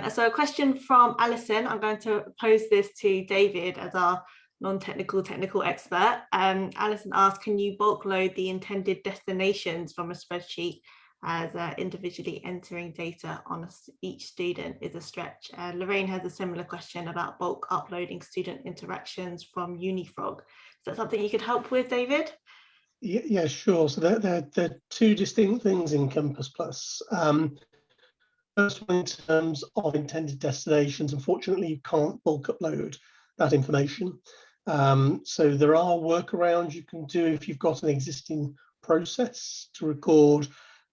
So a question from Alison. I'm going to pose this to David as our non-technical technical expert. Alison asked, can you bulk load the intended destinations from a spreadsheet, as individually entering data on each student is a stretch? Lorraine has a similar question about bulk uploading student interactions from Unifrog. Is that something you could help with, David? Yeah, sure. So they're two distinct things in Compass Plus. First one, in terms of intended destinations, unfortunately, you can't bulk upload that information. So there are workarounds you can do if you've got an existing process to record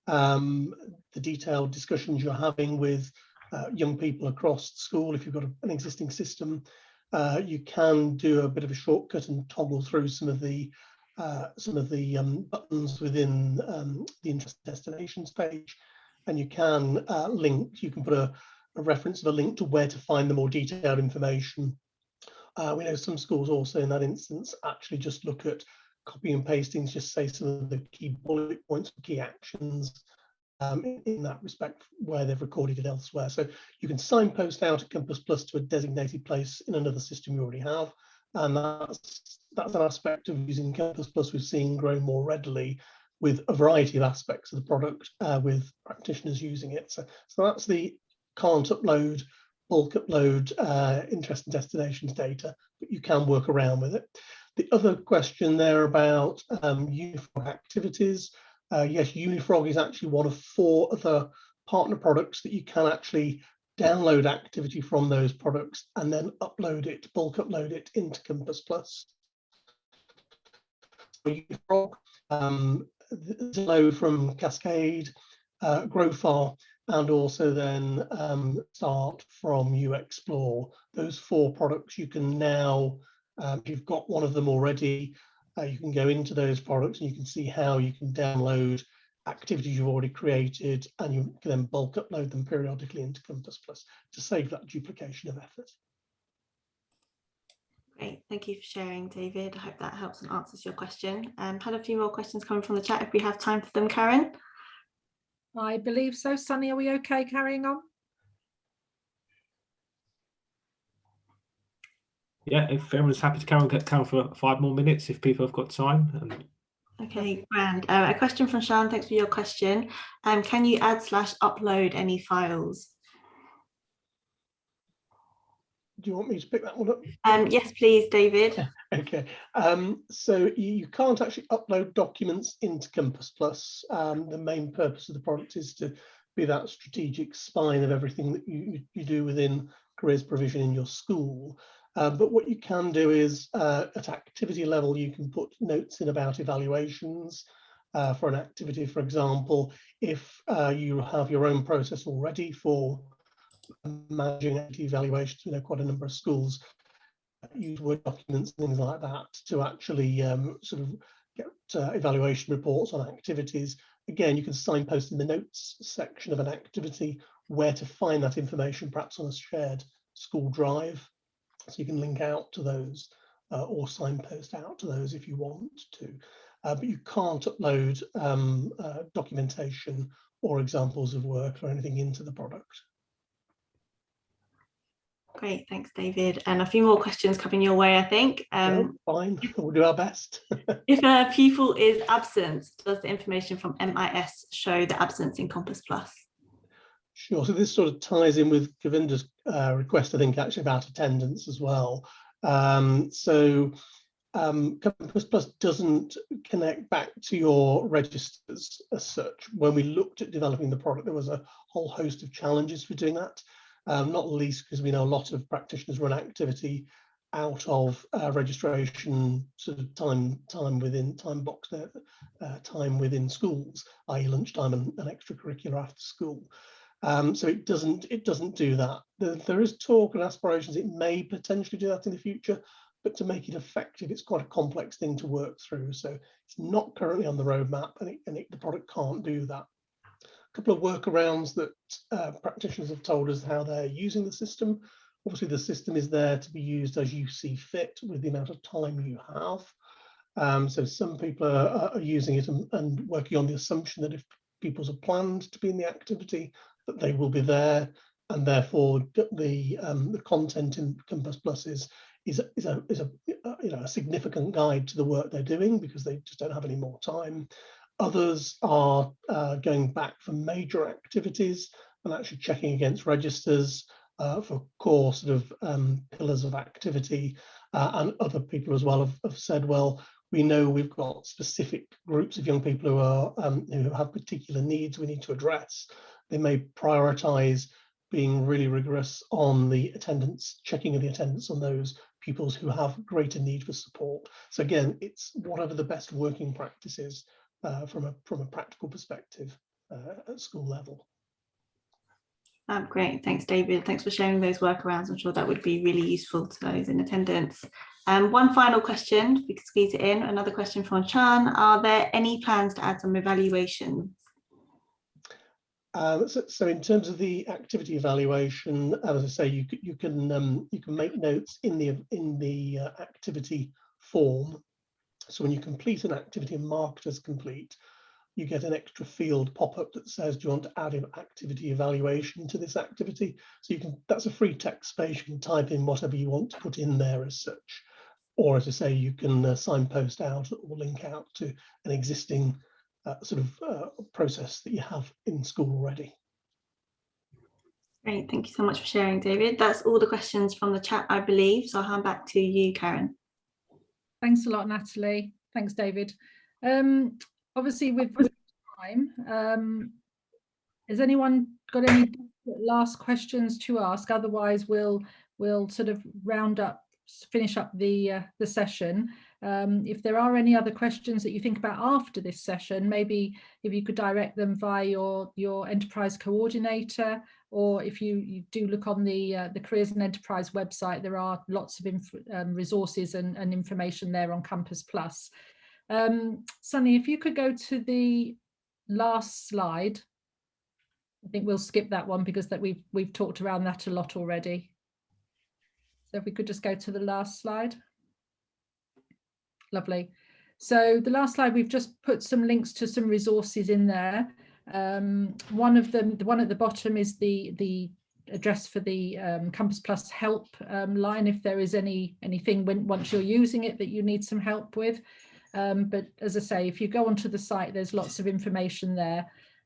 the detailed discussions you're having with young people across the school. If you've got an existing system, you can do a bit of a shortcut and toggle through some of the buttons within the interest destinations page, and you can link. You can put a reference of a link to where to find the more detailed information. We know some schools also in that instance actually just look at copy and pasting, just say some of the key bullet points, key actions in that respect where they've recorded it elsewhere. So you can signpost out a Compass Plus to a designated place in another system you already have, and that's an aspect of using Compass Plus we've seen grow more readily with a variety of aspects of the product with practitioners using it. So that's the can't upload, bulk upload interest and destinations data, but you can work around with it. The other question there about Unifrog activities. Yes, Unifrog is actually one of 4 other partner products that you can actually download activity from those products and then upload it, bulk upload it into Compass Plus. Unifrog, download from Cascade, Growfar, and also then start from UExplore. Those 4 products you can now, if you've got one of them already, you can go into those products and you can see how you can download activities you've already created, and you can then bulk upload them periodically into Compass Plus to save that duplication of effort. Great, thank you for sharing, David. I hope that helps and answers your question. Had a few more questions coming from the chat if we have time for them, Karen. I believe so. Sunny, are we okay carrying on? Yeah, if everyone's happy to carry on for 5 more minutes, if people have got time. Okay, grand. A question from Sean. Thanks for your question. Can you add/upload any files? Do you want me to pick that one up? Yes, please, David. Okay. So you can't actually upload documents into Compass Plus. The main purpose of the product is to be that strategic spine of everything that you do within careers provision in your school. But what you can do is at activity level, you can put notes in about evaluations for an activity. For example, if you have your own process already for managing evaluations, quite a number of schools use Word documents and things like that to actually sort of get evaluation reports on activities. Again, you can signpost in the notes section of an activity where to find that information, perhaps on a shared school drive. So you can link out to those or signpost out to those if you want to. But you can't upload documentation or examples of work or anything into the product. Great, thanks, David. And a few more questions coming your way, I think. Fine, we'll do our best. If a pupil is absent, does the information from MIS show the absence in Compass Plus? Sure, so this sort of ties in with Gurvinder's request, I think, actually about attendance as well. Compass Plus doesn't connect back to your registers as such. When we looked at developing the product, there was a whole host of challenges for doing that. Not least because we know a lot of practitioners run activity out of registration sort of time within schools, i.e. lunchtime and extracurricular after school. So it doesn't do that. There is talk and aspirations it may potentially do that in the future, but to make it effective, it's quite a complex thing to work through. So it's not currently on the roadmap, and the product can't do that. A couple of workarounds that practitioners have told us how they're using the system. Obviously, the system is there to be used as you see fit with the amount of time you have. So some people are using it and working on the assumption that if pupils are planned to be in the activity, that they will be there, and therefore the content in Compass Plus is is a significant guide to the work they're doing because they just don't have any more time. Others are going back for major activities and actually checking against registers for core sort of pillars of activity. And other people as well have said, well, we know we've got specific groups of young people who have particular needs we need to address. They may prioritize being really rigorous on the attendance, checking the attendance on those pupils who have greater need for support. So again, it's whatever the best working practice is from a practical perspective at school level. Great, thanks David. Thanks for sharing those workarounds. I'm sure that would be really useful to those in attendance. One final question, if we could squeeze it in, another question from Chan. Are there any plans to add some evaluations? So in terms of the activity evaluation, as I say, you can make notes in the activity form. So when you complete an activity and mark it as complete, you get an extra field pop-up that says, do you want to add an activity evaluation to this activity? So that's a free text space. You can type in whatever you want to put in there as such. Or as I say, you can signpost out or link out to an existing process that you have in school already. Great, thank you so much for sharing, David. That's all the questions from the chat, I believe. So I'll hand back to you, Karen. Thanks a lot, Natalie. Thanks, David. Obviously, with time, has anyone got any last questions to ask? Otherwise, we'll sort of finish up the session. If there are any other questions that you think about after this session, maybe if you could direct them via your enterprise coordinator, or if you do look on the Careers and Enterprise website, there are lots of resources and information there on Campus Plus. Sunny, if you could go to the last slide. I think we'll skip that one because we've talked around that a lot already. So if we could just go to the last slide. Lovely. So the last slide, we've just put some links to some resources in there. One of them, the one at the bottom, is the address for the Campus Plus help line if there is anything once you're using it that you need some help with. But as I say, if you go onto the site, there's lots of information there.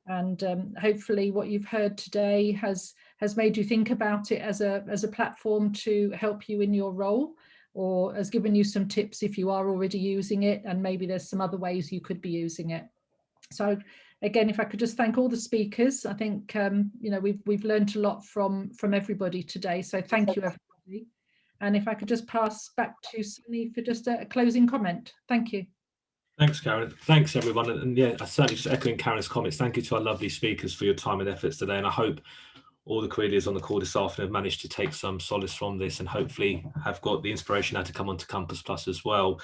And hopefully what you've heard today has made you think about it as a platform to help you in your role, or has given you some tips if you are already using it, and maybe there's some other ways you could be using it. So again, if I could just thank all the speakers, I think we've learned a lot from everybody today. So thank you, everybody. And if I could just pass back to Sunny for just a closing comment. Thank you. Thanks, Karen. Thanks, everyone. And yeah, I certainly just echoing Karen's comments. Thank you to our lovely speakers for your time and efforts today. And I hope all the career leaders on the call this afternoon have managed to take some solace from this and hopefully have got the inspiration now to come onto Campus Plus as well.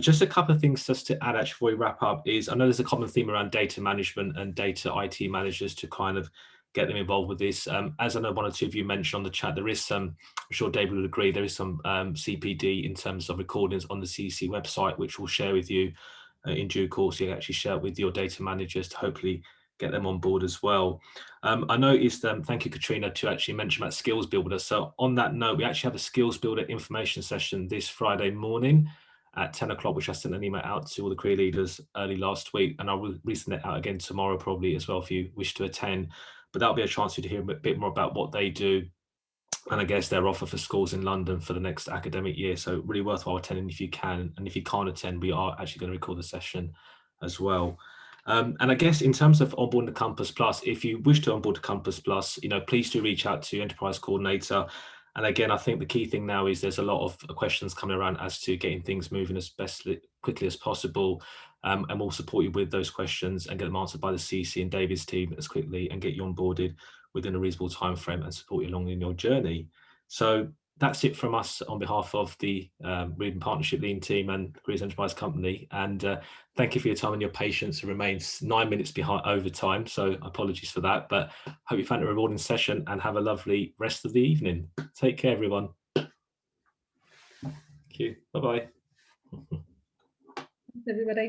Just a couple of things just to add actually before we wrap up is, I know there's a common theme around data management and data IT managers to kind of get them involved with this. As I know one or two of you mentioned on the chat, there is some, I'm sure David would agree, there is some CPD in terms of recordings on the CEC website, which we'll share with you in due course. You can actually share it with your data managers to hopefully get them on board as well. I noticed, thank you, Katrina, to actually mention about Skills Builder. So on that note, we actually have a Skills Builder information session this Friday morning at 10 o'clock, which I sent an email out to all the career leaders early last week, and I'll resend it out again tomorrow probably as well if you wish to attend. But that'll be a chance for you to hear a bit more about what they do, and I guess their offer for schools in London for the next academic year. So really worthwhile attending if you can. And if you can't attend, we are actually going to record the session as well. And I guess in terms of onboarding the Campus Plus, if you wish to onboard the Campus Plus, please do reach out to your enterprise coordinator. And again, I think the key thing now is there's a lot of questions coming around as to getting things moving as quickly as possible. And we'll support you with those questions and get them answered by the CC and David's team as quickly and get you onboarded within a reasonable time frame and support you along in your journey. So that's it from us on behalf of the Reading Partnership Lean team and Careers Enterprise Company. And thank you for your time and your patience. It remains 9 minutes behind overtime, so apologies for that. But hope you found it a rewarding session and have a lovely rest of the evening. Take care, everyone. Thank you. Bye-bye. Everybody.